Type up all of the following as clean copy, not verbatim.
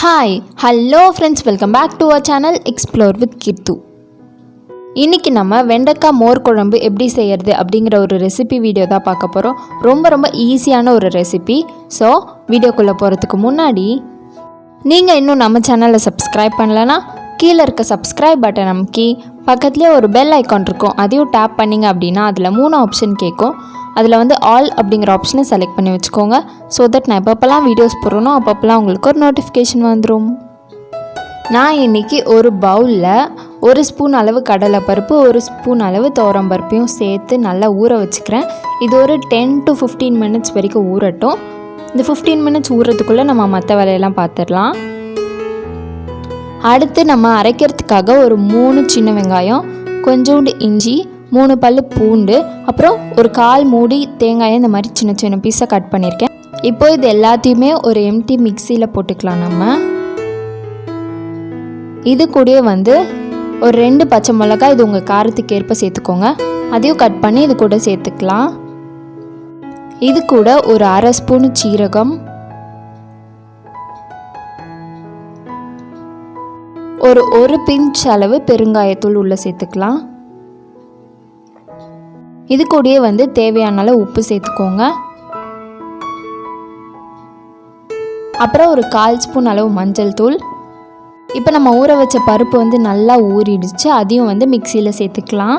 Hi hello friends, welcome back to our channel explore with Keerthu. இன்றைக்கி நம்ம வெண்டைக்காய் மோர் குழம்பு எப்படி செய்கிறது அப்படிங்கிற ஒரு ரெசிபி வீடியோ தான் பார்க்க போகிறோம். ரொம்ப ஈஸியான ஒரு ரெசிபி. ஸோ வீடியோக்குள்ளே போகிறதுக்கு முன்னாடி நீங்கள் இன்னும் நம்ம சேனலை சப்ஸ்கிரைப் பண்ணலன்னா கீழே இருக்க சப்ஸ்கிரைப் பட்டன் அமுக்கி பக்கத்துலேயே ஒரு பெல் ஐக்கான் இருக்கும், அதையும் டேப் பண்ணிங்க அப்படின்னா அதில் 3 ஆப்ஷன் கேட்கும். அதில் ஆல் அப்படிங்கிற ஆப்ஷனை செலக்ட் பண்ணி வச்சுக்கோங்க. ஸோ தட் நான் எப்பப்பெல்லாம் வீடியோஸ் போடுறனோ அப்பப்பெல்லாம் உங்களுக்கு ஒரு நோட்டிஃபிகேஷன் வந்துடும். நான் இன்றைக்கி ஒரு பவுலில் 1 ஸ்பூன் அளவு கடலைப்பருப்பு, 1 ஸ்பூன் அளவு துவரம்பருப்பையும் சேர்த்து நல்லா ஊற வச்சுக்கிறேன். இது ஒரு 10 to 15 மினிட்ஸ் வரைக்கும் ஊறட்டும். இந்த 15 மினிட்ஸ் ஊறதுக்குள்ளே நம்ம மற்ற வேலையெல்லாம் பார்த்துடலாம். அடுத்து நம்ம அரைக்கிறதுக்காக ஒரு 3 சின்ன வெங்காயம், கொஞ்சோண்டு இஞ்சி, 3 பல்லு பூண்டு, அப்புறம் ஒரு 1/4 மூடி தேங்காயை இந்த மாதிரி சின்ன சின்ன பீஸாக கட் பண்ணியிருக்கேன். இப்போ இது எல்லாத்தையுமே ஒரு எம்டி மிக்சியில் போட்டுக்கலாம். நம்ம இது கூடயே ஒரு 2 பச்சை மிளகாய், இது உங்கள் காரத்துக்கு ஏற்ப சேர்த்துக்கோங்க, அதையும் கட் பண்ணி இது கூட சேர்த்துக்கலாம். இது கூட ஒரு 1/2 ஸ்பூன் சீரகம், ஒரு பிஞ்ச் அளவு பெருங்காயத்தூள் உள்ளே சேர்த்துக்கலாம். இது கூடயே தேவையான அளவு உப்பு சேர்த்துக்கோங்க. அப்புறம் ஒரு 1/4 ஸ்பூன் அளவு மஞ்சள் தூள். இப்போ நம்ம ஊற வச்ச பருப்பு நல்லா ஊறிடுச்சு, அதையும் மிக்சியில் சேர்த்துக்கலாம்.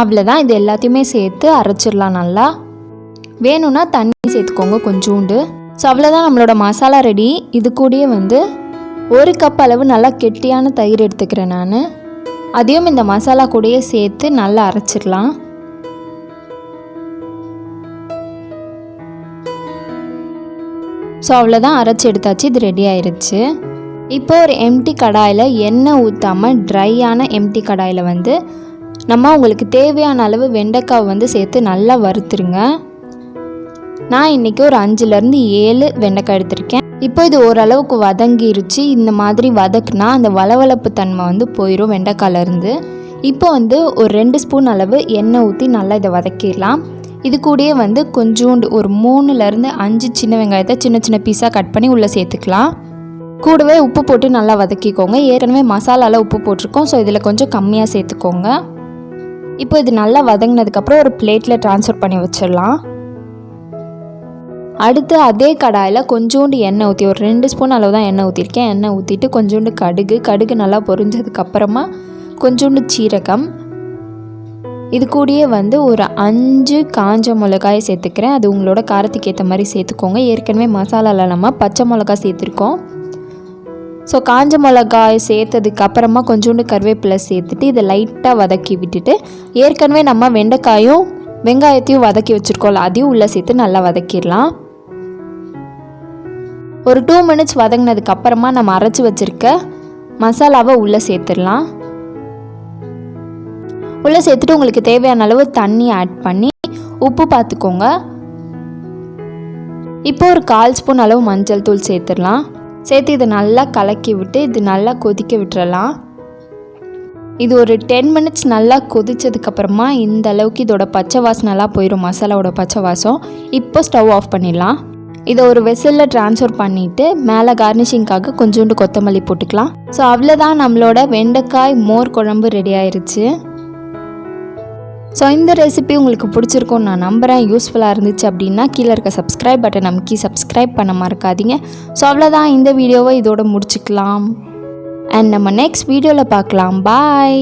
அவ்வளோதான், இது எல்லாத்தையுமே சேர்த்து அரைச்சிடலாம். நல்லா வேணும்னா தண்ணி சேர்த்துக்கோங்க கொஞ்சோண்டு. ஸோ அவ்வளோதான், நம்மளோட மசாலா ரெடி. இது கூடயே 1 கப் அளவு நல்லா கெட்டியான தயிர் எடுத்துக்கிறேன் நான். அதையும் இந்த மசாலா கூடயே சேர்த்து நல்லா அரைச்சிடலாம். ஸோ அவ்வளோதான், அரைச்சி எடுத்தாச்சு, இது ரெடி ஆயிடுச்சு. இப்போ ஒரு எம்டி கடாயில் எண்ணெய் ஊற்றாமல் ட்ரையான எம்டி கடாயில் நம்ம உங்களுக்கு தேவையான அளவு வெண்டைக்காய் சேர்த்து நல்லா வறுத்துருங்க. நான் இன்றைக்கி ஒரு 5லேருந்து 7 வெண்டைக்காய் எடுத்திருக்கேன். இப்போ இது ஓரளவுக்கு வதங்கிருச்சு. இந்த மாதிரி வதக்குனா அந்த வளவளப்பு தன்மை போயிடும் வெண்டைக்காயிலேருந்து. இப்போ ஒரு 2 ஸ்பூன் அளவு எண்ணெய் ஊற்றி நல்லா இதை வதக்கிடலாம். இது கூடயே கொஞ்சோண்டு ஒரு 3லேருந்து 5 சின்ன வெங்காயத்தை சின்ன சின்ன பீஸாக கட் பண்ணி உள்ளே சேர்த்துக்கலாம். கூடவே உப்பு போட்டு நல்லா வதக்கிக்கோங்க. ஏற்கனவே மசாலாவில் உப்பு போட்டிருக்கோம், ஸோ இதில் கொஞ்சம் கம்மியாக சேர்த்துக்கோங்க. இப்போ இது நல்லா வதங்கினதுக்கப்புறம் ஒரு பிளேட்டில் ட்ரான்ஸ்ஃபர் பண்ணி வச்சிடலாம். அடுத்து அதே கடாயில் கொஞ்சோண்டு எண்ணெய் ஊற்றி, ஒரு 2 ஸ்பூன் அளவு தான் எண்ணெய் ஊற்றிருக்கேன். எண்ணெய் ஊற்றிட்டு கொஞ்சோண்டு கடுகு நல்லா பொரிஞ்சதுக்கப்புறமா கொஞ்சோண்டு சீரகம், இது கூடயே ஒரு 5 காஞ்ச மிளகாயை சேர்த்துக்கிறேன். அது உங்களோட காரத்துக்கு ஏற்ற மாதிரி சேர்த்துக்கோங்க. ஏற்கனவே மசாலாவில் நம்ம பச்சை மிளகாய் சேர்த்துருக்கோம். ஸோ காஞ்ச மிளகாய் சேர்த்ததுக்கப்புறமா கொஞ்சோண்டு கருவேப்பிலை சேர்த்துட்டு இதை லைட்டாக வதக்கி விட்டுட்டு, ஏற்கனவே நம்ம வெங்காயத்தையும் வதக்கி வச்சுருக்கோம்ல, அதையும் உள்ளே சேர்த்து நல்லா வதக்கிடலாம். ஒரு 2 மினிட்ஸ் வதங்கினதுக்கப்புறமா நம்ம அரைச்சி வச்சுருக்க மசாலாவை உள்ளே சேர்த்துடலாம். உள்ளே சேர்த்துட்டு உங்களுக்கு தேவையான அளவு தண்ணி ஆட் பண்ணி உப்பு பார்த்துக்கோங்க. இப்போ ஒரு 1/4 ஸ்பூன் அளவு மஞ்சள் தூள் சேர்த்துடலாம். சேர்த்து இதை நல்லா கலக்கி விட்டு இது நல்லா கொதிக்க விட்டுறலாம். இது ஒரு 10 மினிட்ஸ் நல்லா கொதித்ததுக்கப்புறமா இந்த அளவுக்கு இதோட பச்சை வாசனைலாம் போயிடும், மசாலாவோட பச்சை வாசம். இப்போ ஸ்டவ் ஆஃப் பண்ணிடலாம். இதை ஒரு வெசலில் ட்ரான்ஸ்ஃபர் பண்ணிவிட்டு மேலே கார்னிஷிங்காக கொஞ்சோண்டு கொத்தமல்லி போட்டுக்கலாம். ஸோ அவ்வளோதான், நம்மளோட வெண்டைக்காய் மோர் குழம்பு ரெடி ஆயிடுச்சு. ஸோ இந்த ரெசிபி உங்களுக்கு பிடிச்சிருக்கும்னு நான் நம்புகிறேன். யூஸ்ஃபுல்லாக இருந்துச்சு அப்படின்னா கீழே இருக்க சப்ஸ்கிரைப் பட்டன் நமக்கு சப்ஸ்கிரைப் பண்ண மறக்காதீங்க. ஸோ அவ்வளோதான், இந்த வீடியோவை இதோட முடிச்சுக்கலாம். அண்ட் நம்ம நெக்ஸ்ட் வீடியோவில் பார்க்கலாம். பாய்.